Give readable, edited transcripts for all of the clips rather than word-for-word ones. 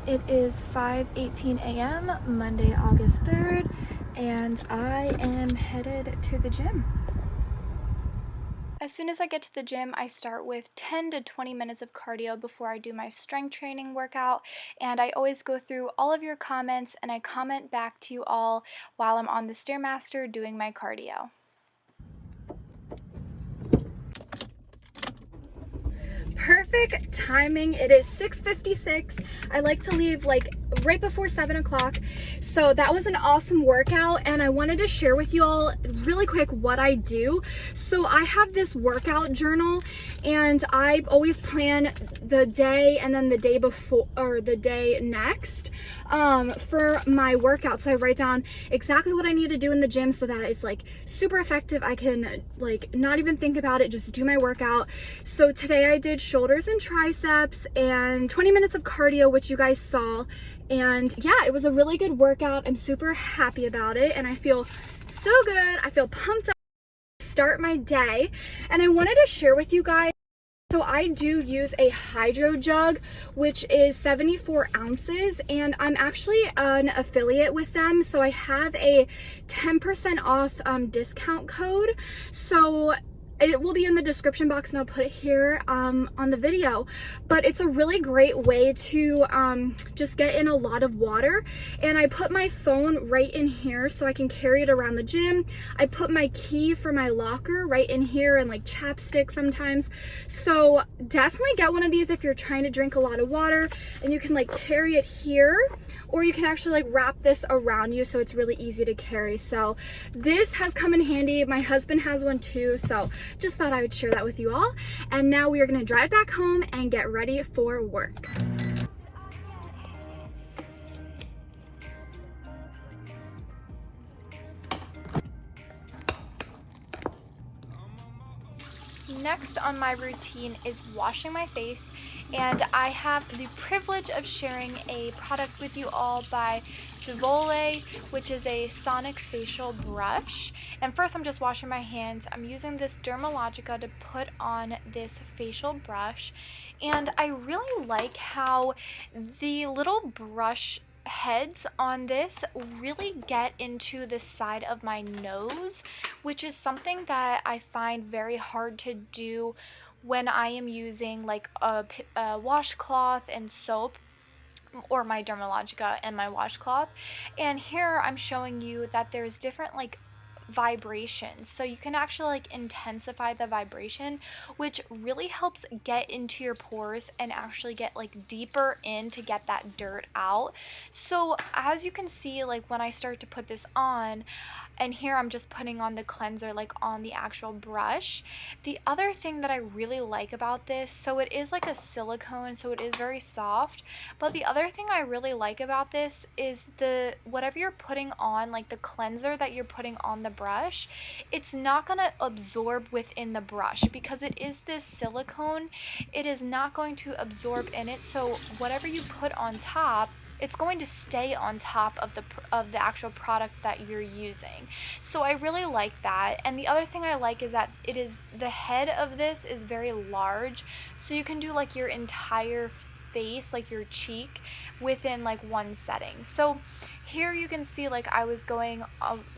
It is 5:18 a.m. Monday, August 3rd, and I am headed to the gym. As soon as I get to the gym, I start with 10 to 20 minutes of cardio before I do my strength training workout, and I always go through all of your comments and I comment back to you all while I'm on the Stairmaster doing my cardio. Perfect timing. It is 6:56. I like to leave like right before 7 o'clock. So that was an awesome workout, and I wanted to share with you all really quick what I do. So I have this workout journal, and I always plan the day and then the day before or the day next for my workout. So I write down exactly what I need to do in the gym so that it's like super effective. I can like not even think about it, just do my workout. So today I did shoulders and triceps and 20 minutes of cardio, which you guys saw. And yeah, it was a really good workout. I'm super happy about it and I feel so good. I feel pumped up to start my day. And I wanted to share with you guys, so I do use a hydro jug, which is 74 ounces, and I'm actually an affiliate with them. So I have a 10% off discount code. So it will be in the description box and I'll put it here on the video. But it's a really great way to just get in a lot of water. And I put my phone right in here so I can carry it around the gym. I put my key for my locker right in here and like chapstick sometimes. So definitely get one of these if you're trying to drink a lot of water, and you can like carry it here, or you can actually like wrap this around you so it's really easy to carry. So this has come in handy. My husband has one too, so just thought I would share that with you all. And now we are going to drive back home and get ready for work. Next on my routine is washing my face, and I have the privilege of sharing a product with you all by goodwill, which is a sonic facial brush. And first I'm just washing my hands. I'm using this Dermalogica to put on this facial brush, and I really like how the little brush heads on this really get into the side of my nose, which is something that I find very hard to do when I am using like a washcloth and soap, or my Dermalogica and my washcloth. And here I'm showing you that there's different like vibrations, so you can actually like intensify the vibration, which really helps get into your pores and actually get like deeper in to get that dirt out. So as you can see, like when I start to put this on, and here I'm just putting on the cleanser like on the actual brush. The other thing that I really like about this, so it is like a silicone, so it is very soft, but the other thing I really like about this is the whatever you're putting on, like the cleanser that you're putting on the brush, it's not going to absorb within the brush because it is this silicone. It is not going to absorb in it, so whatever you put on top, it's going to stay on top of the actual product that you're using. So I really like that. And the other thing I like is that the head of this is very large, so you can do like your entire face, like your cheek, within like one setting. So here you can see like I was going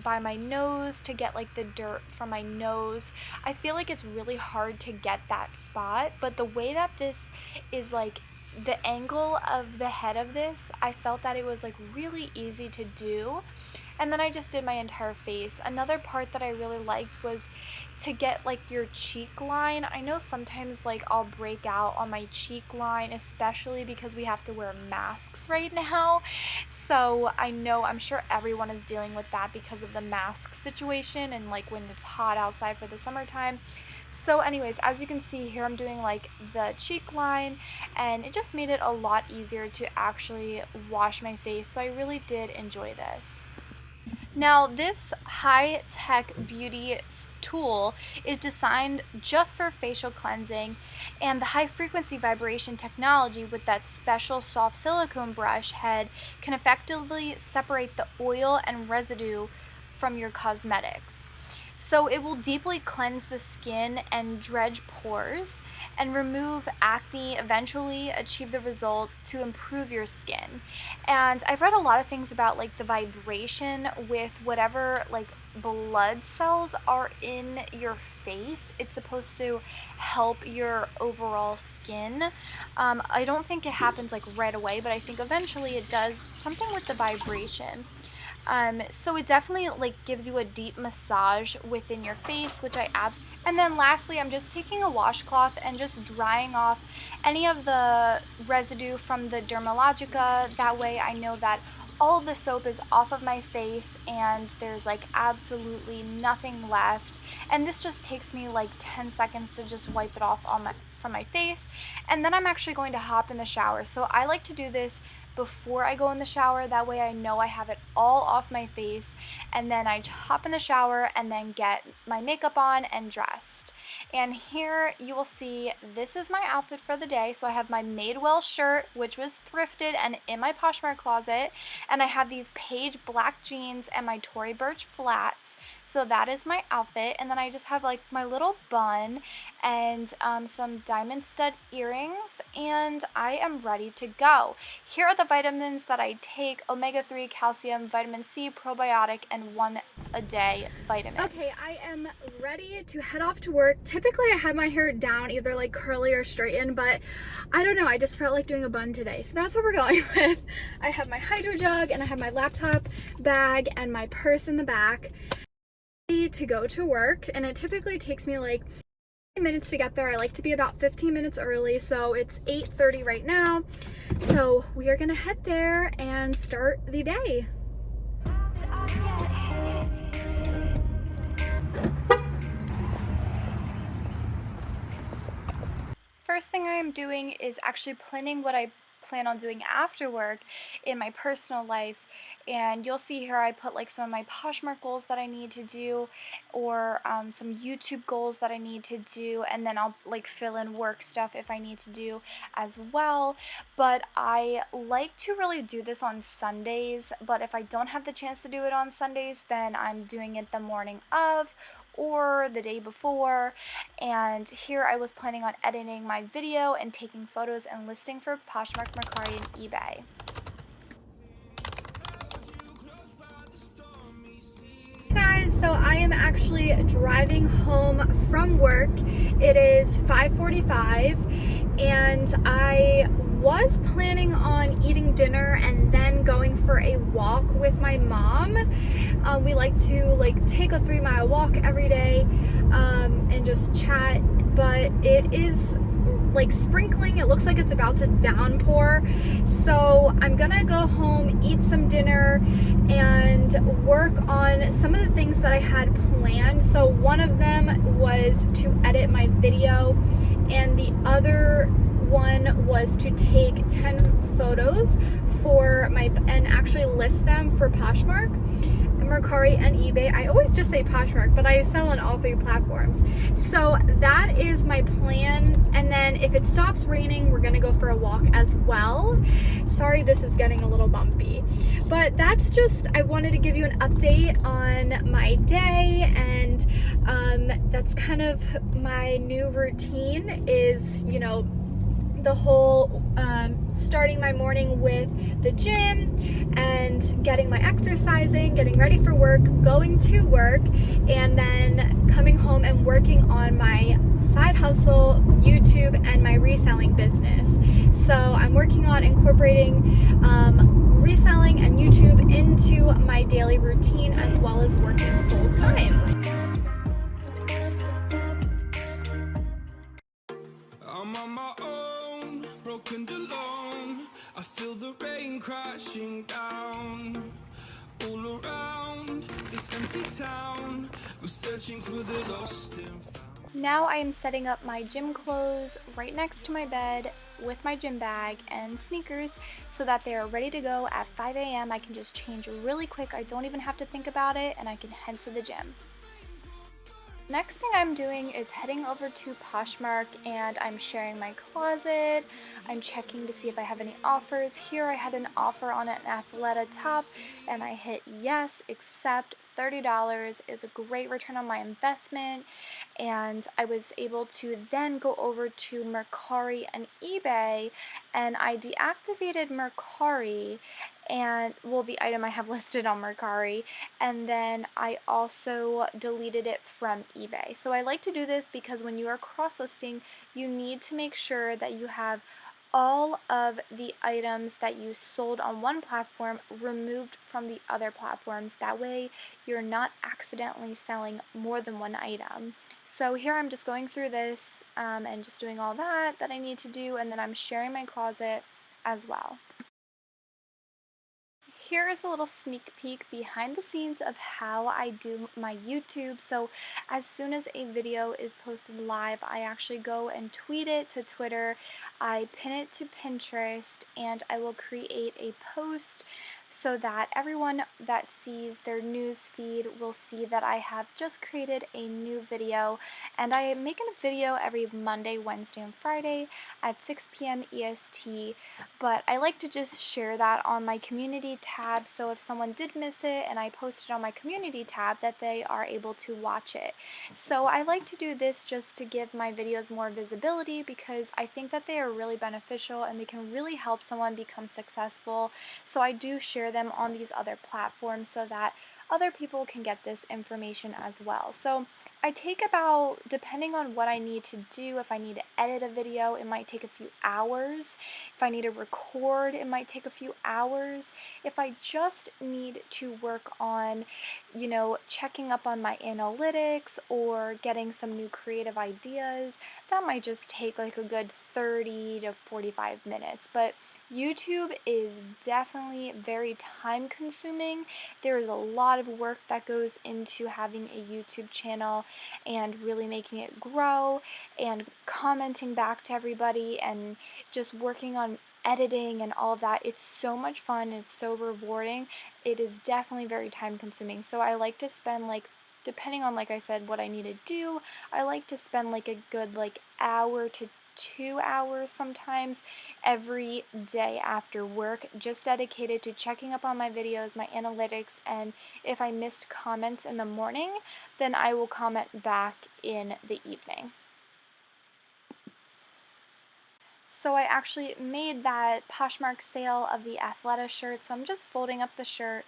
by my nose to get like the dirt from my nose. I feel like it's really hard to get that spot, but the way that this is like the angle of the head of this, I felt that it was like really easy to do. And then I just did my entire face. Another part that I really liked was to get like your cheek line. I know sometimes like I'll break out on my cheek line, especially because we have to wear masks right now. So I'm sure everyone is dealing with that because of the mask situation and like when it's hot outside for the summertime. So anyways, as you can see here, I'm doing like the cheek line, and it just made it a lot easier to actually wash my face. So I really did enjoy this. Now this high-tech beauty tool is designed just for facial cleansing, and the high frequency vibration technology with that special soft silicone brush head can effectively separate the oil and residue from your cosmetics. So it will deeply cleanse the skin and dredge pores, and remove acne, eventually achieve the result to improve your skin. And I've read a lot of things about like the vibration with whatever like blood cells are in your face. It's supposed to help your overall skin. I don't think it happens like right away, but I think eventually it does, something with the vibration. So it definitely like gives you a deep massage within your face, which I absolutely. And then lastly, I'm just taking a washcloth and just drying off any of the residue from the Dermalogica. That way I know that all of the soap is off of my face and there's like absolutely nothing left. And this just takes me like 10 seconds to just wipe it off from my face. And then I'm actually going to hop in the shower. So I like to do this before I go in the shower. That way I know I have it all off my face, and then I hop in the shower and then get my makeup on and dressed. And here you will see this is my outfit for the day. So I have my Madewell shirt, which was thrifted and in my Poshmark closet, and I have these Paige black jeans and my Tory Burch flats. So that is my outfit, and then I just have like my little bun and some diamond stud earrings, and I am ready to go. Here are the vitamins that I take: omega-3, calcium, vitamin C, probiotic, and 1 a day vitamins. Okay, I am ready to head off to work. Typically I have my hair down, either like curly or straightened, but I don't know, I just felt like doing a bun today, so that's what we're going with. I have my hydro jug and I have my laptop bag and my purse in the back to go to work, and it typically takes me like minutes to get there. I like to be about 15 minutes early, so it's 8:30 right now. So we are gonna head there and start the day. First thing I am doing is actually planning what I plan on doing after work in my personal life. And you'll see here I put like some of my Poshmark goals that I need to do, or some YouTube goals that I need to do, and then I'll like fill in work stuff if I need to do as well. But I like to really do this on Sundays, but if I don't have the chance to do it on Sundays, then I'm doing it the morning of or the day before. And here I was planning on editing my video and taking photos and listing for Poshmark, Mercari, and eBay. Hey guys, so I am actually driving home from work. It is 5:45 and I was planning on eating dinner and then going for a walk with my mom. We like to take a 3-mile walk every day and just chat, but it is like sprinkling. It looks like it's about to downpour, so I'm gonna go home, eat some dinner, and work on some of the things that I had planned. So one of them was to edit my video, and the other one was to take 10 photos for my, and actually list them for Poshmark, Mercari, and eBay. I always just say Poshmark, but I sell on all 3 platforms. So that is my plan. And then if it stops raining, we're gonna go for a walk as well. Sorry, this is getting a little bumpy, but that's just, I wanted to give you an update on my day, and that's kind of my new routine is, you know, the whole starting my morning with the gym and getting my exercising, getting ready for work, going to work, and then coming home and working on my side hustle, YouTube, and my reselling business. So I'm working on incorporating reselling and YouTube into my daily routine, as well as working full time. I'm on my own, broken alone. I feel the rain crashing down all around this empty town. I'm searching for the lost and found. Now I am setting up my gym clothes right next to my bed with my gym bag and sneakers so that they are ready to go at 5 a.m. I can just change really quick. I don't even have to think about it, and I can head to the gym. Next thing I'm doing is heading over to Poshmark, and I'm sharing my closet. I'm checking to see if I have any offers. Here I had an offer on an Athleta top, and I hit yes, accept, $30 is a great return on my investment, and I was able to then go over to Mercari and eBay, and I deactivated Mercari and, well, the item I have listed on Mercari, and then I also deleted it from eBay. So I like to do this because when you are cross-listing, you need to make sure that you have all of the items that you sold on one platform removed from the other platforms. That way you're not accidentally selling more than one item. So here I'm just going through this and just doing all that I need to do, and then I'm sharing my closet as well. Here is a little sneak peek behind the scenes of how I do my YouTube. So as soon as a video is posted live, I actually go and tweet it to Twitter, I pin it to Pinterest, and I will create a post so that everyone that sees their news feed will see that I have just created a new video. And I am making a video every Monday, Wednesday, and Friday at 6 p.m. EST, but I like to just share that on my community tab, so if someone did miss it and I post it on my community tab, that they are able to watch it. So I like to do this just to give my videos more visibility, because I think that they are really beneficial and they can really help someone become successful. So I do share them on these other platforms so that other people can get this information as well. So I take about, depending on what I need to do, if I need to edit a video, it might take a few hours. If I need to record, it might take a few hours. If I just need to work on, checking up on my analytics or getting some new creative ideas, that might just take like a good 30 to 45 minutes. But YouTube is definitely very time consuming. There is a lot of work that goes into having a YouTube channel and really making it grow and commenting back to everybody and just working on editing and all of that. It's so much fun and so rewarding. It is definitely very time consuming. So I like to spend, like, depending on, like I said, what I need to do, I like to spend like a good hour to 2 hours sometimes every day after work, just dedicated to checking up on my videos, my analytics, and if I missed comments in the morning, then I will comment back in the evening. So I actually made that Poshmark sale of the Athleta shirt, so I'm just folding up the shirt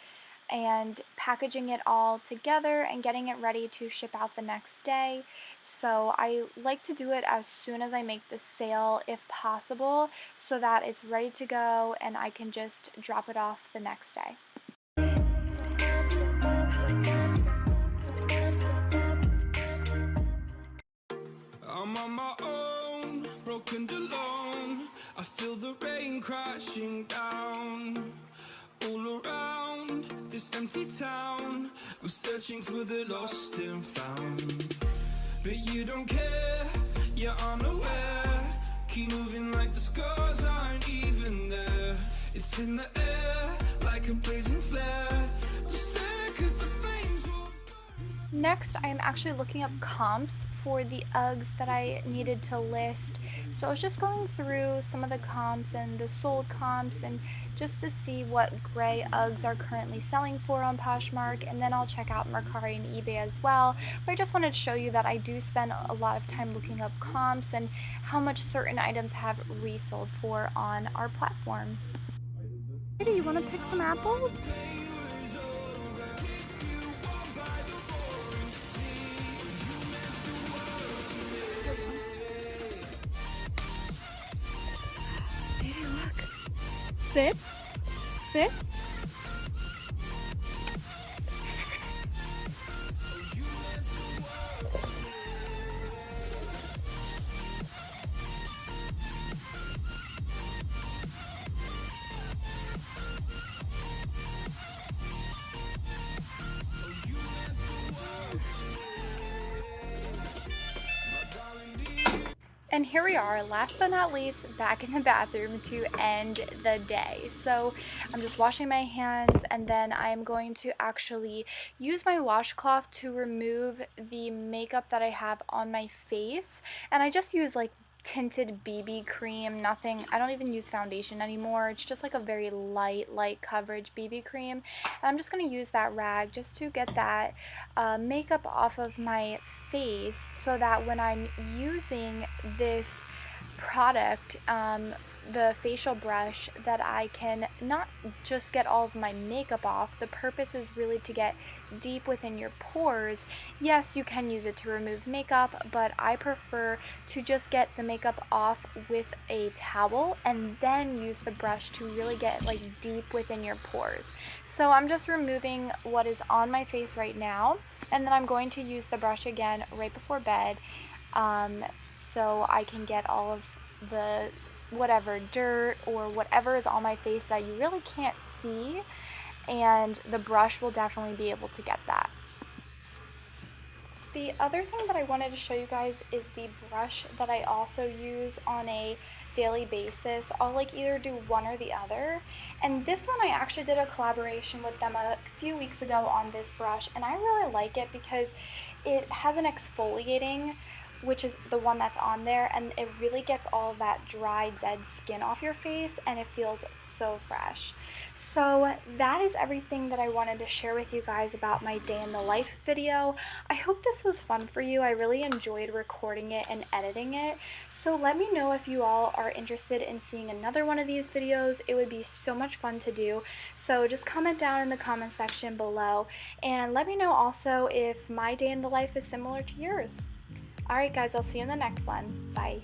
and packaging it all together and getting it ready to ship out the next day. So I like to do it as soon as I make the sale if possible, so that it's ready to go and I can just drop it off the next day. I'm on my own, broken alone. I feel the rain crashing down all around this empty town. I'm searching for the lost and found, but you don't care, you're unaware. Keep moving like the scars aren't even there. It's in the air like a blazing flare. Just stare 'cause the flames will burn. Next, I am actually looking up comps for the Uggs that I needed to list. So I was just going through some of the comps and the sold comps, and just to see what gray Uggs are currently selling for on Poshmark, and then I'll check out Mercari and eBay as well. But I just wanted to show you that I do spend a lot of time looking up comps and how much certain items have resold for on our platforms. Hey, you want to pick some apples? Sit. Sit. And here we are, last but not least, back in the bathroom to end the day. So I'm just washing my hands, and then I'm going to actually use my washcloth to remove the makeup that I have on my face. And I just use like tinted BB cream, nothing, I don't even use foundation anymore. It's just like a very light coverage BB cream. And I'm just going to use that rag just to get that makeup off of my face, so that when I'm using this product, the facial brush, that I can not just get all of my makeup off. The purpose is really to get deep within your pores. Yes, you can use it to remove makeup, but I prefer to just get the makeup off with a towel and then use the brush to really get like deep within your pores. So I'm just removing what is on my face right now, and then I'm going to use the brush again right before bed, so I can get all of the whatever dirt or whatever is on my face that you really can't see, and the brush will definitely be able to get that. The other thing that I wanted to show you guys is the brush that I also use on a daily basis. I'll like either do one or the other, and this one I actually did a collaboration with them a few weeks ago on this brush, and I really like it because it has an exfoliating, which is the one that's on there, and it really gets all of that dry, dead skin off your face, and it feels so fresh. So that is everything that I wanted to share with you guys about my day in the life video. I hope this was fun for you. I really enjoyed recording it and editing it. So let me know if you all are interested in seeing another one of these videos. It would be so much fun to do. So just comment down in the comment section below, and let me know also if my day in the life is similar to yours. Alright guys, I'll see you in the next one. Bye.